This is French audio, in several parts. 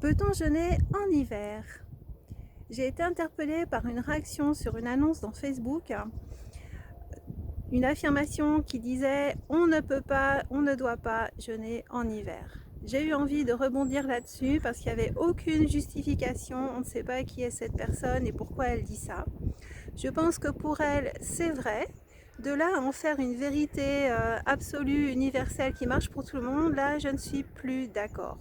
Peut-on jeûner en hiver? J'ai été interpellée par une réaction sur une annonce dans Facebook, une affirmation qui disait on ne peut pas, on ne doit pas jeûner en hiver. J'ai eu envie de rebondir là-dessus parce qu'il n'y avait aucune justification, on ne sait pas qui est cette personne et pourquoi elle dit ça. Je pense que pour elle, c'est vrai. De là à en faire une vérité absolue, universelle qui marche pour tout le monde, là je ne suis plus d'accord.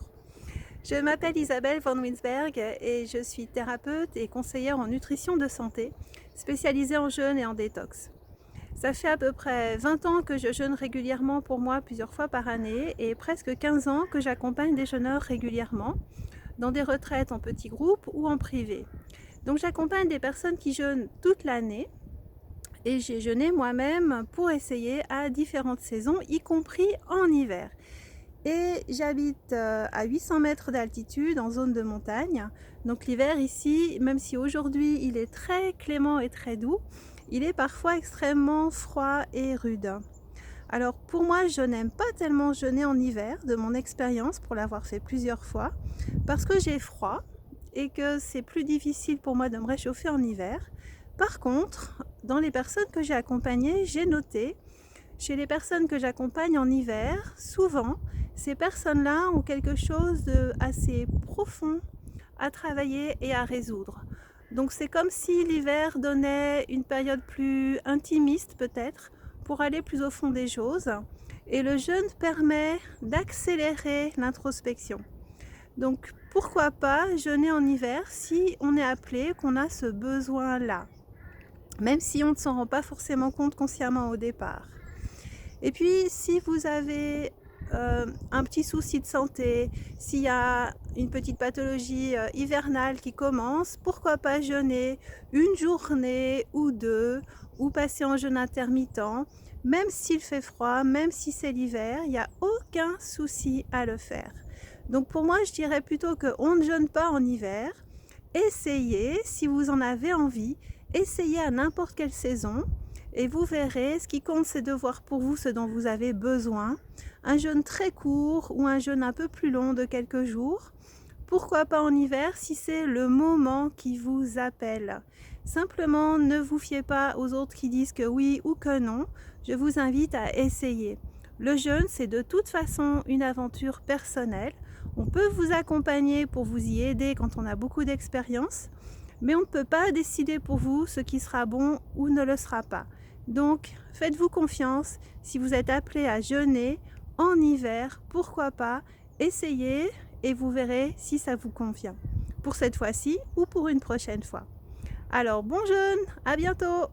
Je m'appelle Isabelle von Winsberg et je suis thérapeute et conseillère en nutrition de santé, spécialisée en jeûne et en détox. Ça fait à peu près 20 ans que je jeûne régulièrement pour moi plusieurs fois par année et presque 15 ans que j'accompagne des jeûneurs régulièrement dans des retraites en petits groupes ou en privé. Donc j'accompagne des personnes qui jeûnent toute l'année et j'ai jeûné moi-même pour essayer à différentes saisons, y compris en hiver. Et j'habite à 800 mètres d'altitude en zone de montagne. Donc l'hiver ici, même si aujourd'hui il est très clément et très doux, il est parfois extrêmement froid et rude. Alors pour moi, je n'aime pas tellement jeûner en hiver, de mon expérience pour l'avoir fait plusieurs fois, parce que j'ai froid et que c'est plus difficile pour moi de me réchauffer en hiver. Par contre, dans les personnes que j'ai accompagnées, j'ai noté chez les personnes que j'accompagne en hiver, souvent, ces personnes-là ont quelque chose d'assez profond à travailler et à résoudre. Donc c'est comme si l'hiver donnait une période plus intimiste peut-être pour aller plus au fond des choses. Et le jeûne permet d'accélérer l'introspection. Donc pourquoi pas jeûner en hiver si on est appelé, qu'on a ce besoin-là, même si on ne s'en rend pas forcément compte consciemment au départ. Et puis, si vous avez un petit souci de santé, s'il y a une petite pathologie hivernale qui commence, pourquoi pas jeûner une journée ou deux, ou passer en jeûne intermittent, même s'il fait froid, même si c'est l'hiver, il n'y a aucun souci à le faire. Donc pour moi, je dirais plutôt qu'on ne jeûne pas en hiver. Essayez, si vous en avez envie, essayez à n'importe quelle saison. Et vous verrez, ce qui compte, c'est de voir pour vous ce dont vous avez besoin. Un jeûne très court ou un jeûne un peu plus long de quelques jours. Pourquoi pas en hiver si c'est le moment qui vous appelle. Simplement, ne vous fiez pas aux autres qui disent que oui ou que non. Je vous invite à essayer. Le jeûne, c'est de toute façon une aventure personnelle. On peut vous accompagner pour vous y aider quand on a beaucoup d'expérience, mais on ne peut pas décider pour vous ce qui sera bon ou ne le sera pas. Donc, faites-vous confiance. Si vous êtes appelé à jeûner en hiver, pourquoi pas, essayez et vous verrez si ça vous convient. Pour cette fois-ci ou pour une prochaine fois. Alors, bon jeûne, à bientôt!